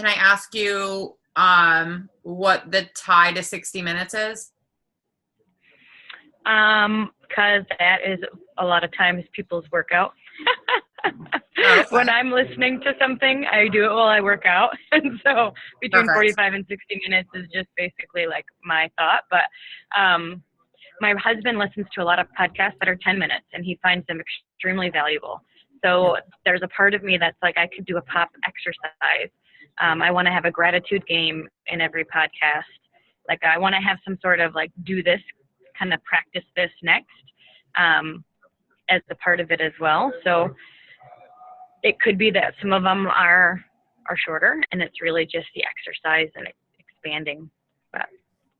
I ask you what the tie to 60 minutes is? Because that is a lot of times people's workout. Okay. When I'm listening to something, I do it while I work out. And so between Perfect. 45 and 60 minutes is just basically like my thought. But my husband listens to a lot of podcasts that are 10 minutes, and he finds them extremely valuable. So there's a part of me that's like, I could do a pop exercise. I want to have a gratitude game in every podcast. Like, I want to have some sort of like, do this, kind of practice this next, as a part of it as well. So it could be that some of them are shorter, and it's really just the exercise and expanding. But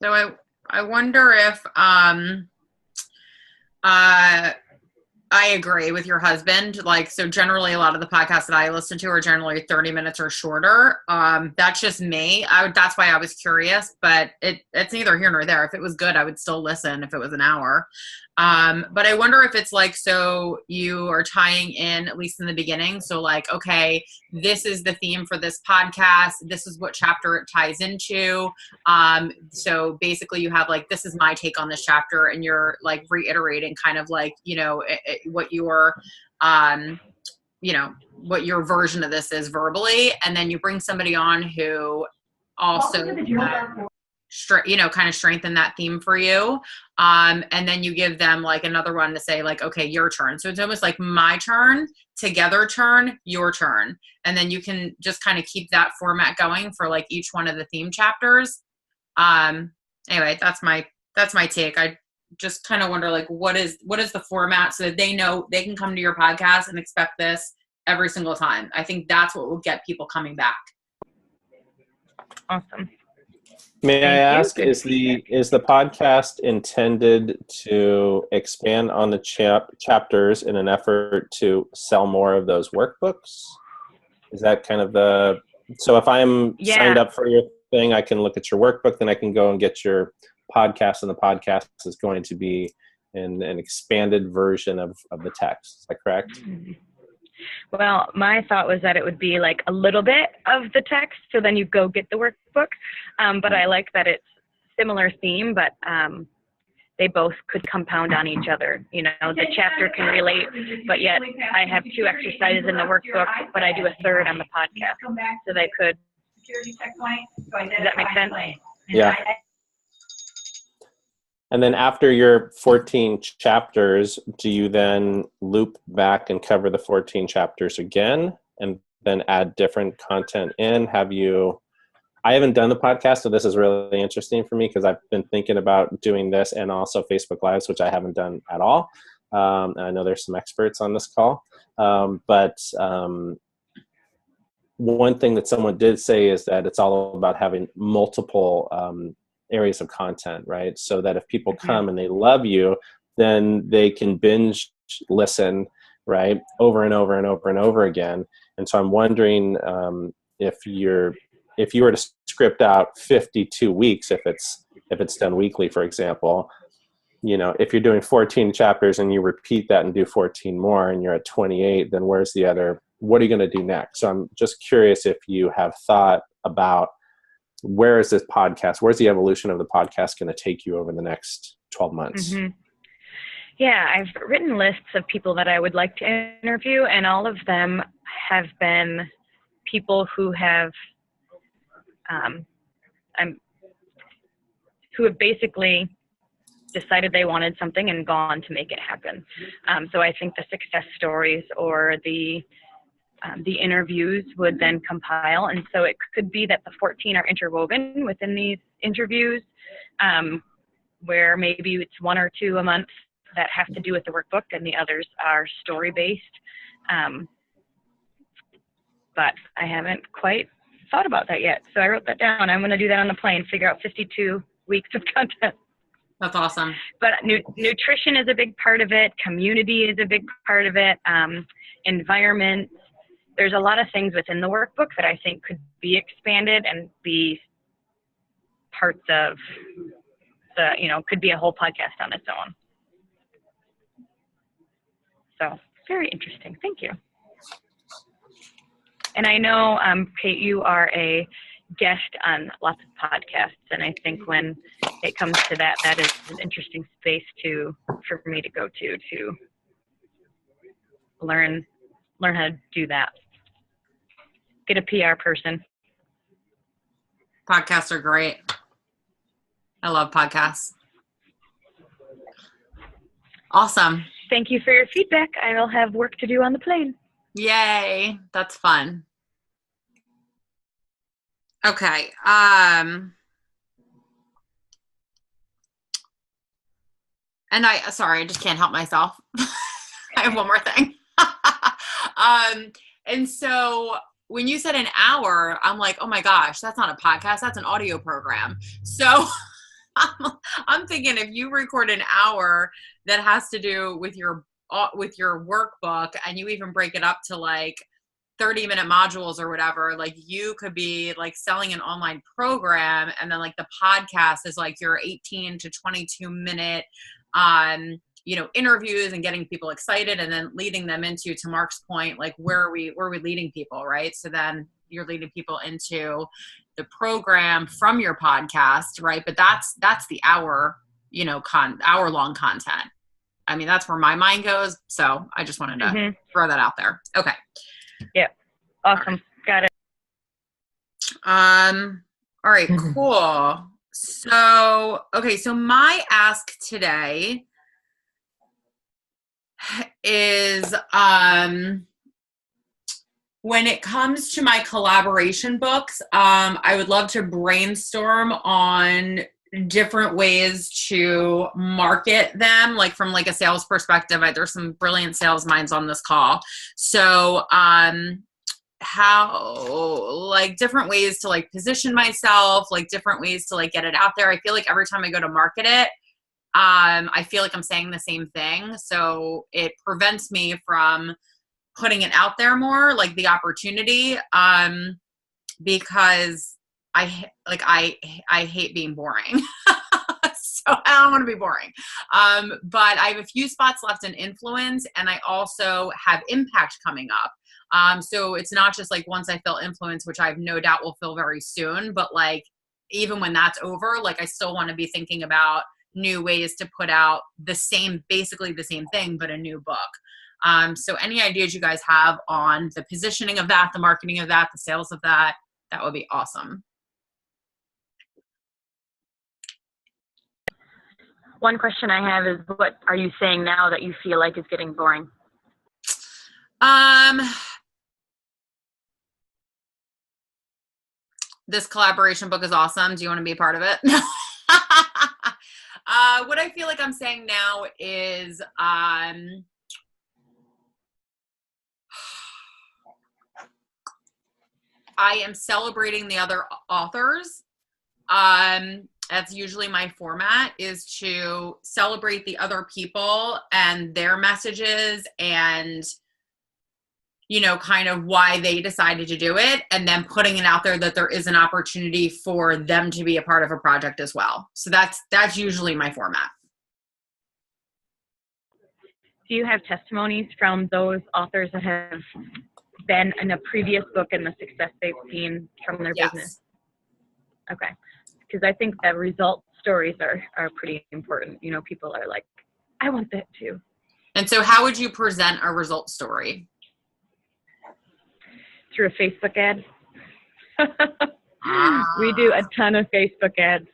So I wonder if I agree with your husband. Like, so generally a lot of the podcasts that I listen to are generally 30 minutes or shorter. That's just me. That's why I was curious, but it's neither here nor there. If it was good, I would still listen if it was an hour. But I wonder if it's like, so you are tying in, at least in the beginning. So like, okay, this is the theme for this podcast. This is what chapter it ties into. So basically you have like, this is my take on this chapter, and you're like reiterating kind of like, what your, what your version of this is verbally. And then you bring somebody on who also, kind of strengthen that theme for you. And then you give them like another one to say like, okay, your turn. So it's almost like my turn, together turn, your turn. And then you can just kind of keep that format going for like each one of the theme chapters. Anyway, that's my take. I just kind of wonder like, what is the format so that they know they can come to your podcast and expect this every single time. I think that's what will get people coming back. awesome. May I ask, Good is the podcast intended to expand on the chapters in an effort to sell more of those workbooks? Is that kind of so if I'm signed up for your thing, I can look at your workbook, then I can go and get your podcast, and the podcast is going to be in an expanded version of the text. Is that correct? Well, my thought was that it would be like a little bit of the text, so then you go get the workbook. But I like that it's similar theme, but they both could compound on each other. You know, the chapter can relate, but yet I have 2 exercises in the workbook, but I do a third on the podcast, so they could. Does that make sense? Yeah. And then after your 14 chapters, do you then loop back and cover the 14 chapters again and then add different content in? I haven't done the podcast, so this is really interesting for me because I've been thinking about doing this and also Facebook Lives, which I haven't done at all. And I know there's some experts on this call. But one thing that someone did say is that it's all about having multiple areas of content, right? So that if people come and they love you, then they can binge listen, right, over and over and over and over again. And so I'm wondering if you were to script out 52 weeks, if it's done weekly, for example, you know, if you're doing 14 chapters and you repeat that and do 14 more and you're at 28, then what are you going to do next? So I'm just curious if you have thought about where's the evolution of the podcast going to take you over the next 12 months? Mm-hmm. Yeah, I've written lists of people that I would like to interview, and all of them have been people who have who have basically decided they wanted something and gone to make it happen. So I think the success stories or the interviews would then compile. And so it could be that the 14 are interwoven within these interviews, where maybe it's 1 or 2 a month that have to do with the workbook and the others are story-based. But I haven't quite thought about that yet. So I wrote that down. I'm going to do that on the plane, figure out 52 weeks of content. That's awesome. But nutrition is a big part of it. Community is a big part of it. Environment. There's a lot of things within the workbook that I think could be expanded and be parts of could be a whole podcast on its own. So very interesting. Thank you. And I know, Kate, you are a guest on lots of podcasts, and I think when it comes to that, that is an interesting space for me to go to learn how to do that. Get a PR person. Podcasts are great. I love podcasts. Awesome. Thank you for your feedback. I will have work to do on the plane. Yay. That's fun. Okay. And sorry, I just can't help myself. I have one more thing. And so when you said an hour, I'm like, oh my gosh, that's not a podcast. That's an audio program. So I'm thinking if you record an hour that has to do with your workbook and you even break it up to like 30-minute modules or whatever, like you could be like selling an online program, and then like the podcast is like your 18 to 22 minute interviews and getting people excited, and then leading them into, to Mark's point, like where are we leading people, right? So then you're leading people into the program from your podcast, right? But that's the hour, hour-long content. I mean, that's where my mind goes. So I just wanted to throw that out there. Okay. Yeah. Awesome. Got it. All right, cool. So, okay. So my ask today is, when it comes to my collaboration books, I would love to brainstorm on different ways to market them, like from like a sales perspective. There's some brilliant sales minds on this call. So, how, like different ways to like position myself, like different ways to like get it out there. I feel like every time I go to market it, I feel like I'm saying the same thing. So it prevents me from putting it out there more, like the opportunity, because I hate being boring. So don't want to be boring. But I have a few spots left in influence, and I also have impact coming up. So it's not just like once I fill influence, which I have no doubt will fill very soon, but like even when that's over, like I still want to be thinking about new ways to put out basically the same thing, but a new book. So any ideas you guys have on the positioning of that, the marketing of that, the sales of that, that would be awesome. One question I have is, what are you saying now that you feel like is getting boring? This collaboration book is awesome. Do you want to be a part of it? What I feel like I'm saying now is, I am celebrating the other authors. That's usually my format, is to celebrate the other people and their messages and, you know, kind of why they decided to do it, and then putting it out there that there is an opportunity for them to be a part of a project as well. So that's usually my format. Do you have testimonies from those authors that have been in a previous book and the success they've seen from their business? Okay. Because I think that result stories are pretty important. You know, people are like, I want that too. And so how would you present a result story? Through a Facebook ad. We do a ton of Facebook ads,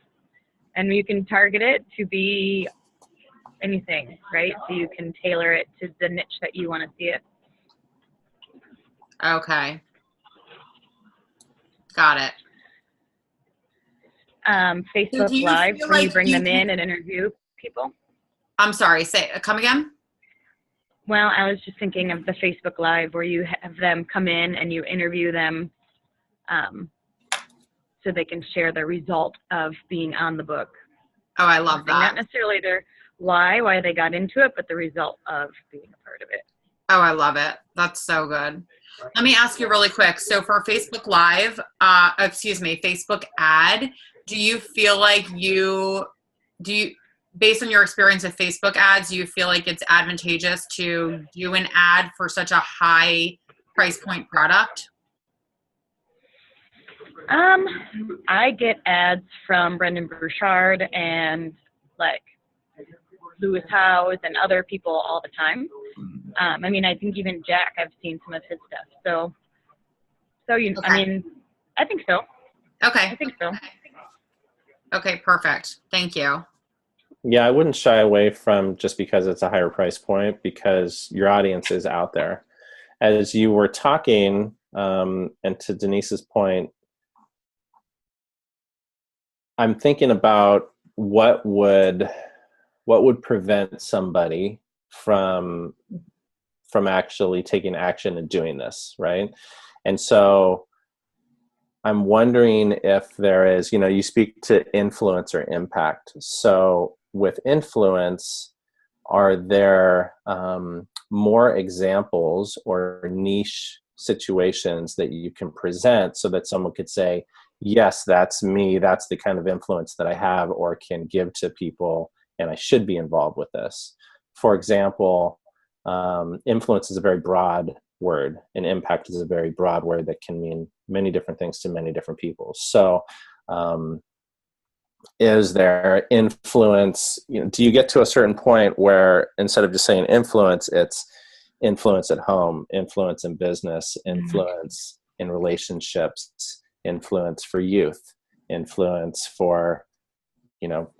and you can target it to be anything, right? So you can tailor it to the niche that you want to see it. Okay. Got it. Facebook So Live, where you bring them in and interview people. I'm sorry, come again? Well, I was just thinking of the Facebook Live where you have them come in and you interview them so they can share the result of being on the book. Oh, I love that. Not necessarily their why they got into it, but the result of being a part of it. Oh, I love it. That's so good. Let me ask you really quick. So for Facebook Live, Facebook ad, do you feel like based on your experience with Facebook ads, do you feel like it's advantageous to do an ad for such a high price point product? I get ads from Brendan Burchard and like Lewis Howes and other people all the time. I mean, I think even Jack, I've seen some of his stuff. So you, okay. I mean, I think so. Okay. I think so. Okay, perfect. Thank you. Yeah, I wouldn't shy away from just because it's a higher price point, because your audience is out there. As you were talking, and to Denise's point, I'm thinking about what would prevent somebody from actually taking action and doing this, right? And so I'm wondering if there is, you speak to influence or impact. So with influence, are there more examples or niche situations that you can present so that someone could say, yes, that's me, that's the kind of influence that I have or can give to people, and I should be involved with this? For example, influence is a very broad word, and impact is a very broad word that can mean many different things to many different people. So is there influence, do you get to a certain point where instead of just saying influence, it's influence at home, influence in business, influence in relationships, influence for youth, influence for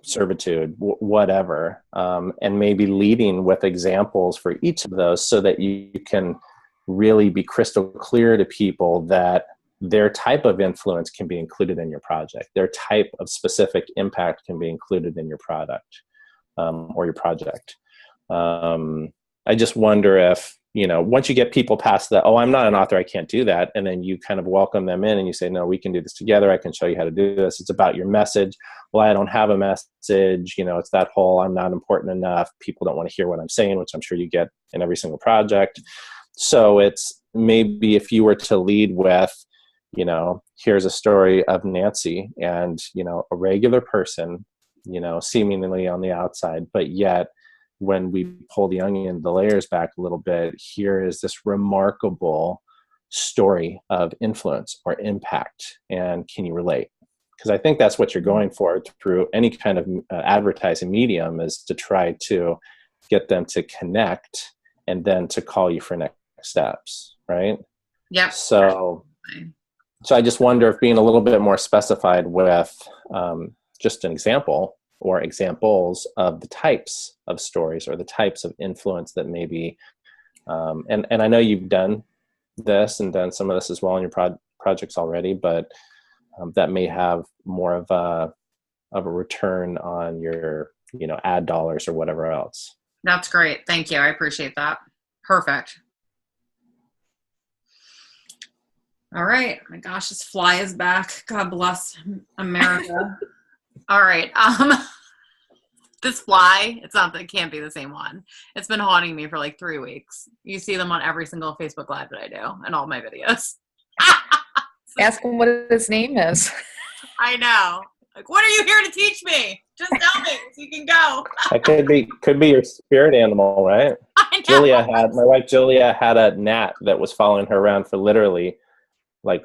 servitude, whatever, and maybe leading with examples for each of those so that you can really be crystal clear to people that their type of influence can be included in your project. Their type of specific impact can be included in your product or your project. I just wonder if, once you get people past that, oh, I'm not an author, I can't do that, and then you kind of welcome them in and you say, no, we can do this together. I can show you how to do this. It's about your message. Well, I don't have a message. It's that whole I'm not important enough. People don't want to hear what I'm saying, which I'm sure you get in every single project. So it's maybe if you were to lead with, here's a story of Nancy, and, a regular person seemingly on the outside, but yet when we pull the layers back a little bit, here is this remarkable story of influence or impact. And can you relate? Because I think that's what you're going for through any kind of advertising medium, is to try to get them to connect and then to call you for next steps, right? Yep. So I just wonder if being a little bit more specified with just an example or examples of the types of stories or the types of influence that maybe, and I know you've done this and done some of this as well in your projects already, but that may have more of a return on your, ad dollars or whatever else. That's great. Thank you. I appreciate that. Perfect. All right. My gosh, this fly is back. God bless America. All right. This fly, it can't be the same one. It's been haunting me for like 3 weeks. You see them on every single Facebook Live that I do and all my videos. Ask him what his name is. I know. Like, what are you here to teach me? Just tell me so you can go. That could be your spirit animal, right? I know. My wife Julia had a gnat that was following her around for literally like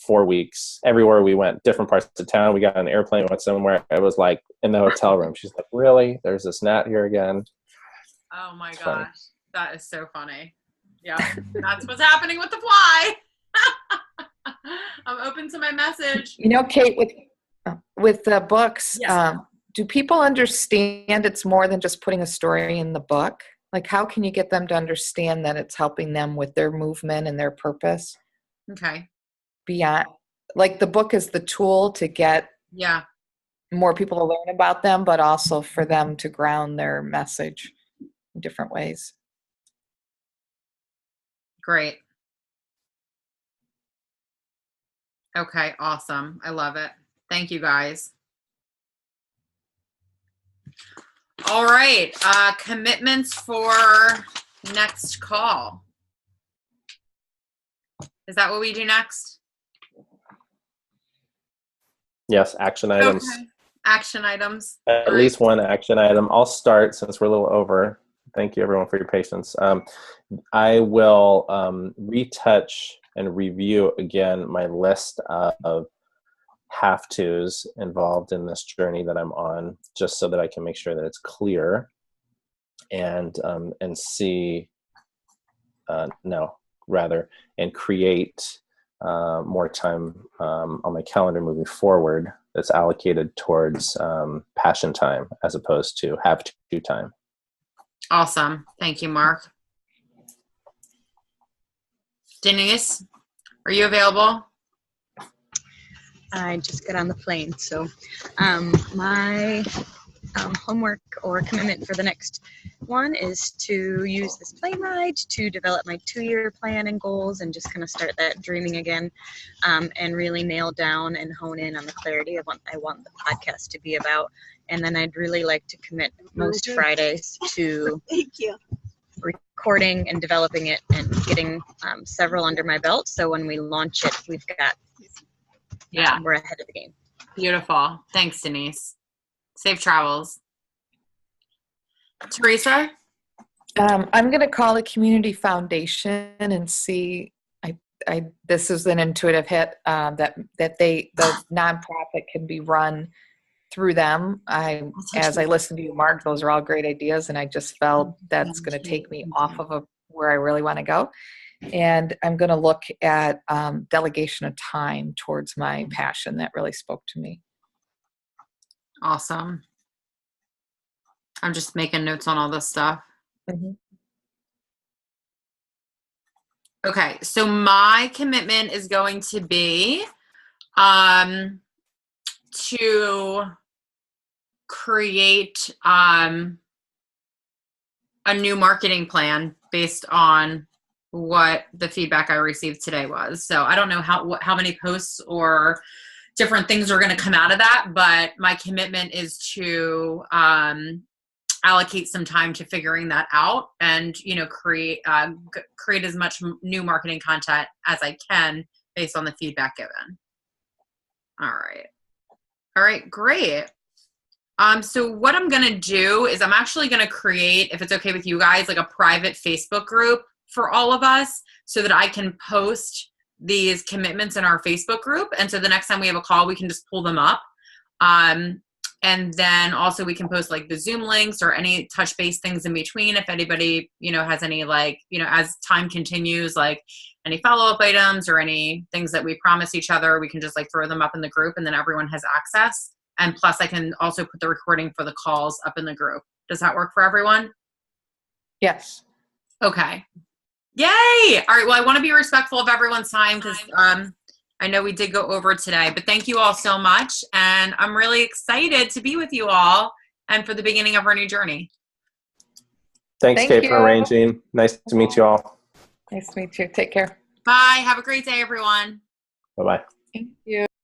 4 weeks. Everywhere we went, different parts of town. We got on an airplane, went somewhere. It was like in the hotel room. She's like, really? There's this gnat here again. Oh my It's gosh. funny. That is so funny. Yeah. That's what's happening with the fly. I'm open to my message. Kate, with the books, Yes. Do people understand it's more than just putting a story in the book? Like, how can you get them to understand that it's helping them with their movement and their purpose? Okay. Beyond, like, the book is the tool to get more people to learn about them, but also for them to ground their message in different ways. Great. Okay, awesome. I love it. Thank you, guys. All right, commitments for next call. Is that what we do next? Yes, action items. Okay. Action items. At least one action item. I'll start since we're a little over. Thank you, everyone, for your patience. I will retouch and review again my list of have-tos involved in this journey that I'm on, just so that I can make sure that it's clear and create more time on my calendar moving forward that's allocated towards passion time as opposed to have-to time. Awesome. Thank you, Mark. Denise, are you available? I just got on the plane, so my homework or commitment for the next one is to use this plane ride to develop my 2-year plan and goals and just kind of start that dreaming again, and really nail down and hone in on the clarity of what I want the podcast to be about. And then I'd really like to commit most Fridays to recording and developing it and getting several under my belt, so when we launch it, we've got we're ahead of the game. Beautiful. Thanks, Denise. Safe travels. Teresa? I'm going to call the community foundation and see. This is an intuitive hit that the nonprofit can be run through them. As I listened to you, Mark, those are all great ideas, and I just felt that's going to take me off of where I really want to go. And I'm going to look at delegation of time towards my passion. That really spoke to me. Awesome. I'm just making notes on all this stuff. Mm-hmm. Okay, so my commitment is going to be to create a new marketing plan based on what the feedback I received today was. So I don't know how many posts or different things are going to come out of that, but my commitment is to allocate some time to figuring that out and, create as much new marketing content as I can based on the feedback given. All right, great. So what I'm going to do is I'm actually going to create, if it's okay with you guys, like a private Facebook group for all of us so that I can post these commitments in our Facebook group. And so the next time we have a call, we can just pull them up. And then also we can post like the Zoom links or any touch base things in between. If anybody, has any as time continues, like any follow-up items or any things that we promise each other, we can just like throw them up in the group and then everyone has access. And plus I can also put the recording for the calls up in the group. Does that work for everyone? Yes. Okay. Yay. All right. Well, I want to be respectful of everyone's time because I know we did go over today, but thank you all so much. And I'm really excited to be with you all and for the beginning of our new journey. Thanks, Thank Kate, you. for arranging. Nice to meet you all. Nice to meet you. Take care. Bye. Have a great day, everyone. Bye-bye. Thank you.